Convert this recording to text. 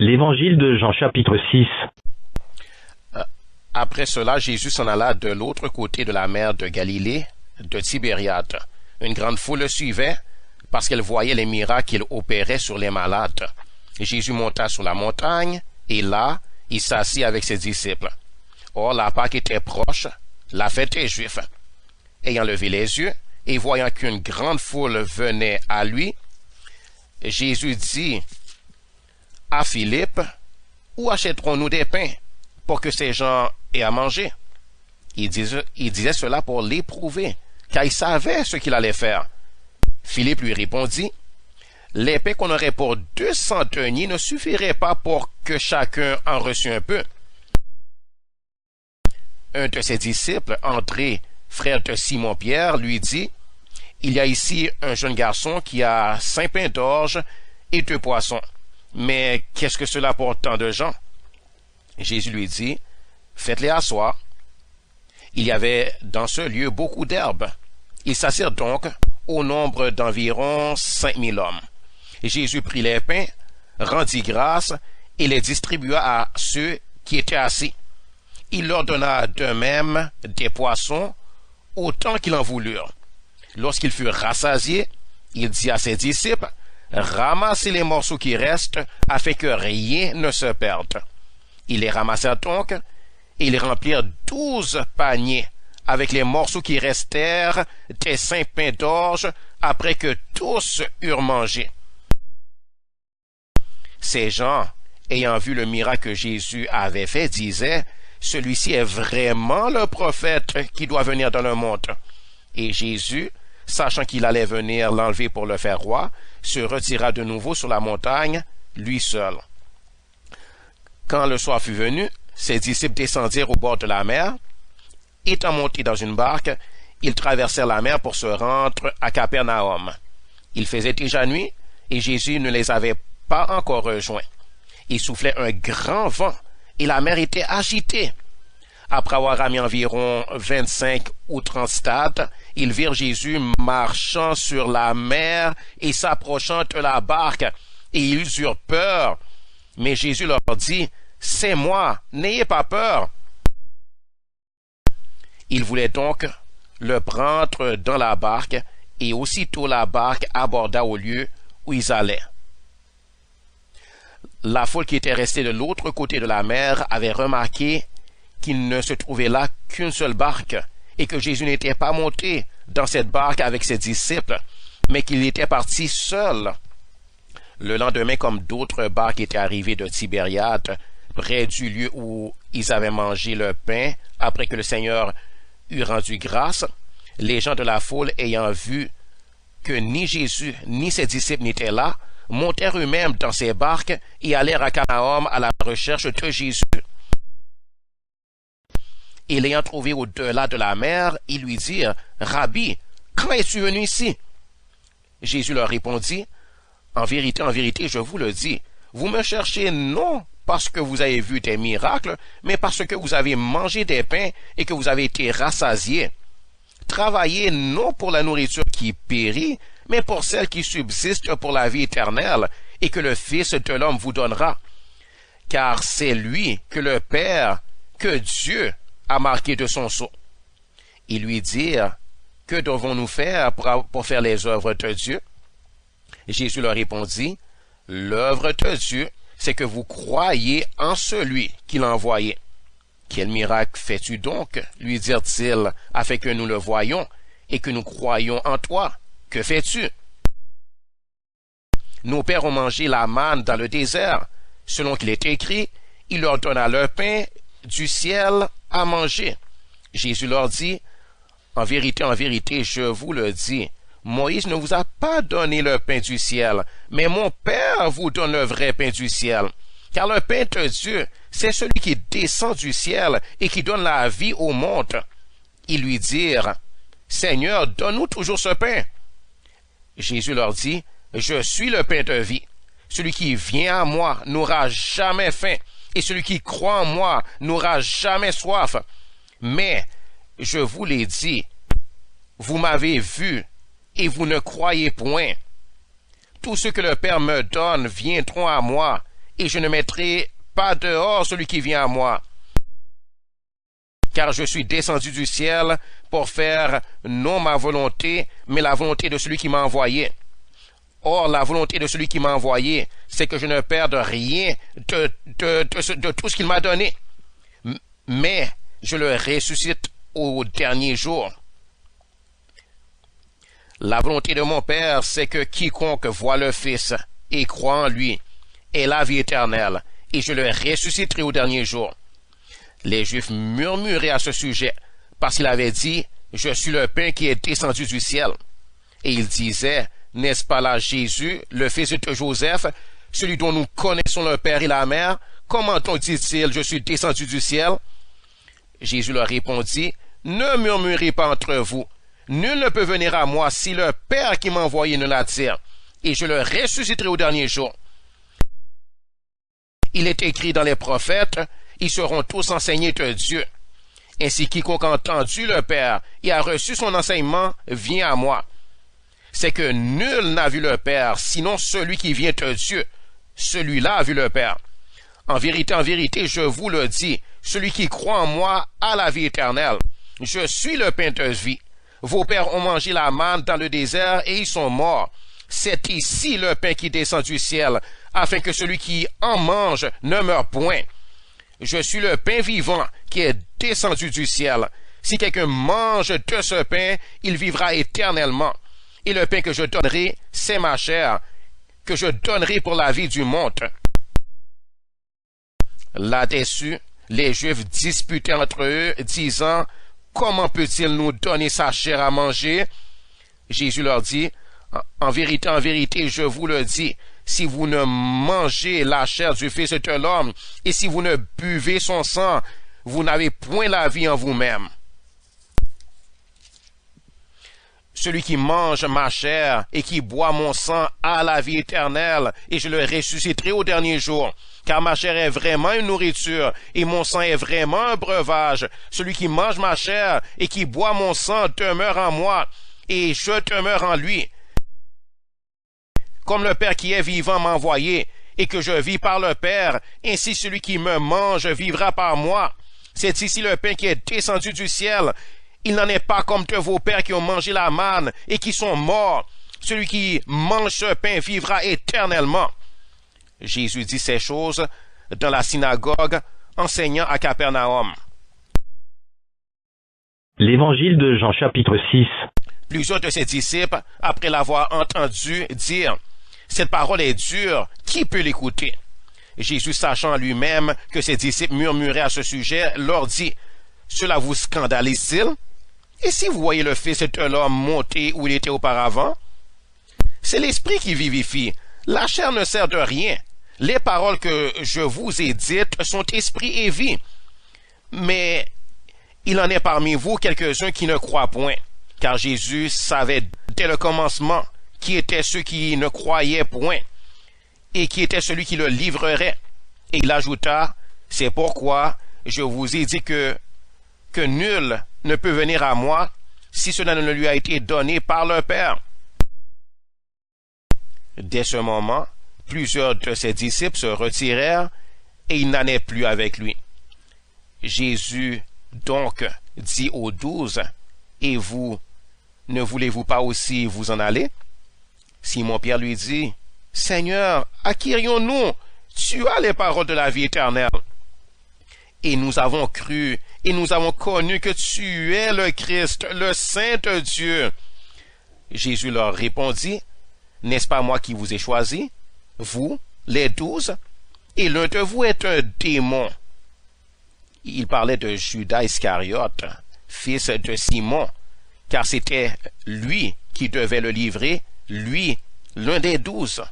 L'Évangile de Jean chapitre 6. Après cela, Jésus s'en alla de l'autre côté de la mer de Galilée, de Tibériade. Une grande foule le suivait, parce qu'elle voyait les miracles qu'il opérait sur les malades. Jésus monta sur la montagne, et là, il s'assit avec ses disciples. Or, la Pâque était proche, la fête des Juifs. Ayant levé les yeux, et voyant qu'une grande foule venait à lui, Jésus dit à Philippe, « Où achèterons-nous des pains pour que ces gens aient à manger? » Il disait cela pour l'éprouver, car il savait ce qu'il allait faire. Philippe lui répondit, « Les pains qu'on aurait pour 200 deniers ne suffiraient pas pour que chacun en reçût un peu. » Un de ses disciples, André, frère de Simon-Pierre, lui dit, « Il y a ici un jeune garçon qui a 5 pains d'orge et 2 poissons. Mais qu'est-ce que cela pour tant de gens? » Jésus lui dit, « Faites-les asseoir. » Il y avait dans ce lieu beaucoup d'herbes. Ils s'assirent donc au nombre d'environ 5000 hommes. Jésus prit les pains, rendit grâce et les distribua à ceux qui étaient assis. Il leur donna de même des poissons, autant qu'ils en voulurent. Lorsqu'ils furent rassasiés, il dit à ses disciples, « Ramassez les morceaux qui restent, afin que rien ne se perde. » Ils les ramassèrent donc, et ils remplirent 12 paniers, avec les morceaux qui restèrent des 5 pains d'orge, après que tous eurent mangé. Ces gens, ayant vu le miracle que Jésus avait fait, disaient, « Celui-ci est vraiment le prophète qui doit venir dans le monde. » Et Jésus, sachant qu'il allait venir l'enlever pour le faire roi, se retira de nouveau sur la montagne, lui seul. Quand le soir fut venu, ses disciples descendirent au bord de la mer. Étant montés dans une barque, ils traversèrent la mer pour se rendre à Capernaum. Il faisait déjà nuit, et Jésus ne les avait pas encore rejoints. Il soufflait un grand vent, et la mer était agitée. Après avoir ramené environ 25 ou 30 stades, ils virent Jésus marchant sur la mer et s'approchant de la barque, et ils eurent peur. Mais Jésus leur dit, « C'est moi, n'ayez pas peur. » Ils voulaient donc le prendre dans la barque, et aussitôt la barque aborda au lieu où ils allaient. La foule qui était restée de l'autre côté de la mer avait remarqué qu'il ne se trouvait là qu'une seule barque, et que Jésus n'était pas monté dans cette barque avec ses disciples, mais qu'il était parti seul. Le lendemain, comme d'autres barques étaient arrivées de Tibériade, près du lieu où ils avaient mangé le pain, après que le Seigneur eut rendu grâce, les gens de la foule, ayant vu que ni Jésus ni ses disciples n'étaient là, montèrent eux-mêmes dans ces barques et allèrent à Capernaum à la recherche de Jésus. Et l'ayant trouvé au-delà de la mer, ils lui dirent, « Rabbi, quand es-tu venu ici? » Jésus leur répondit, « En vérité, je vous le dis, vous me cherchez non parce que vous avez vu des miracles, mais parce que vous avez mangé des pains et que vous avez été rassasiés. Travaillez non pour la nourriture qui périt, mais pour celle qui subsiste pour la vie éternelle, et que le Fils de l'homme vous donnera. Car c'est lui que le Père, que Dieu a marqué de son sceau. » Ils lui dirent, « Que devons-nous faire pour faire les œuvres de Dieu? » Jésus leur répondit, « L'œuvre de Dieu, c'est que vous croyez en celui qui l'a envoyé. » « Quel miracle fais-tu donc, lui dirent-ils, afin que nous le voyions et que nous croyions en toi? Que fais-tu? Nos pères ont mangé la manne dans le désert. Selon qu'il est écrit, il leur donna le pain du ciel à manger. » Jésus leur dit, en vérité, je vous le dis, Moïse ne vous a pas donné le pain du ciel, mais mon Père vous donne le vrai pain du ciel. Car le pain de Dieu, c'est celui qui descend du ciel et qui donne la vie au monde. Ils lui dirent, « Seigneur, donne-nous toujours ce pain. » Jésus leur dit, « Je suis le pain de vie. Celui qui vient à moi n'aura jamais faim, et celui qui croit en moi n'aura jamais soif. Mais, je vous l'ai dit, vous m'avez vu, et vous ne croyez point. Tous ceux que le Père me donne viendront à moi, et je ne mettrai pas dehors celui qui vient à moi. Car je suis descendu du ciel pour faire non ma volonté, mais la volonté de celui qui m'a envoyé. Or, la volonté de celui qui m'a envoyé, c'est que je ne perde rien de tout ce qu'il m'a donné, mais je le ressuscite au dernier jour. La volonté de mon Père, c'est que quiconque voit le Fils et croit en lui ait la vie éternelle, et je le ressusciterai au dernier jour. Les Juifs murmuraient à ce sujet, parce qu'il avait dit, « Je suis le pain qui est descendu du ciel. » Et ils disaient, « N'est-ce pas là Jésus, le fils de Joseph, celui dont nous connaissons le Père et la Mère? Comment donc dit-il, « Je suis descendu du ciel » ?» Jésus leur répondit, « Ne murmurez pas entre vous. Nul ne peut venir à moi si le Père qui m'a envoyé ne l'attire, et je le ressusciterai au dernier jour. » Il est écrit dans les prophètes, ils seront tous enseignés de Dieu. Ainsi quiconque a entendu le Père et a reçu son enseignement vient à moi. C'est que nul n'a vu le Père, sinon celui qui vient de Dieu. Celui-là a vu le Père. En vérité, je vous le dis, celui qui croit en moi a la vie éternelle. Je suis le pain de vie. Vos pères ont mangé la manne dans le désert et ils sont morts. C'est ici le pain qui descend du ciel, afin que celui qui en mange ne meure point. Je suis le pain vivant qui est descendu du ciel. Si quelqu'un mange de ce pain, il vivra éternellement. Et le pain que je donnerai, c'est ma chair, que je donnerai pour la vie du monde. Là-dessus, les Juifs disputaient entre eux, disant, « Comment peut-il nous donner sa chair à manger? » Jésus leur dit, « En vérité, je vous le dis, si vous ne mangez la chair du Fils de l'homme, et si vous ne buvez son sang, vous n'avez point la vie en vous-même. Celui qui mange ma chair et qui boit mon sang a la vie éternelle, et je le ressusciterai au dernier jour. Car ma chair est vraiment une nourriture, et mon sang est vraiment un breuvage. Celui qui mange ma chair et qui boit mon sang demeure en moi, et je demeure en lui. Comme le Père qui est vivant m'a envoyé, et que je vis par le Père, ainsi celui qui me mange vivra par moi. C'est ici le pain qui est descendu du ciel. Il n'en est pas comme de vos pères qui ont mangé la manne et qui sont morts. Celui qui mange ce pain vivra éternellement. » Jésus dit ces choses dans la synagogue, enseignant à Capernaum. L'Évangile de Jean chapitre 6. Plusieurs de ses disciples, après l'avoir entendu dire, « Cette parole est dure, qui peut l'écouter? » Jésus, sachant lui-même que ses disciples murmuraient à ce sujet, leur dit, « Cela vous scandalise-t-il? Et si vous voyez le Fils de l'homme monter où il était auparavant? C'est l'Esprit qui vivifie. La chair ne sert de rien. Les paroles que je vous ai dites sont esprit et vie. Mais il en est parmi vous quelques-uns qui ne croient point. » Car Jésus savait dès le commencement qui étaient ceux qui ne croyaient point, et qui était celui qui le livrerait. Et il ajouta, « C'est pourquoi je vous ai dit que nul ne peut venir à moi si cela ne lui a été donné par le Père. » Dès ce moment, plusieurs de ses disciples se retirèrent et ils n'en allaient plus avec lui. Jésus donc dit aux 12, « Et vous, ne voulez-vous pas aussi vous en aller? » Simon-Pierre lui dit, « Seigneur, à qui irions-nous? Tu as les paroles de la vie éternelle. Et nous avons cru et nous avons connu que tu es le Christ, le Saint de Dieu. » Jésus leur répondit, « N'est-ce pas moi qui vous ai choisi, vous, les 12? Et l'un de vous est un démon. » Il parlait de Judas Iscariote, fils de Simon, car c'était lui qui devait le livrer, lui, l'un des 12.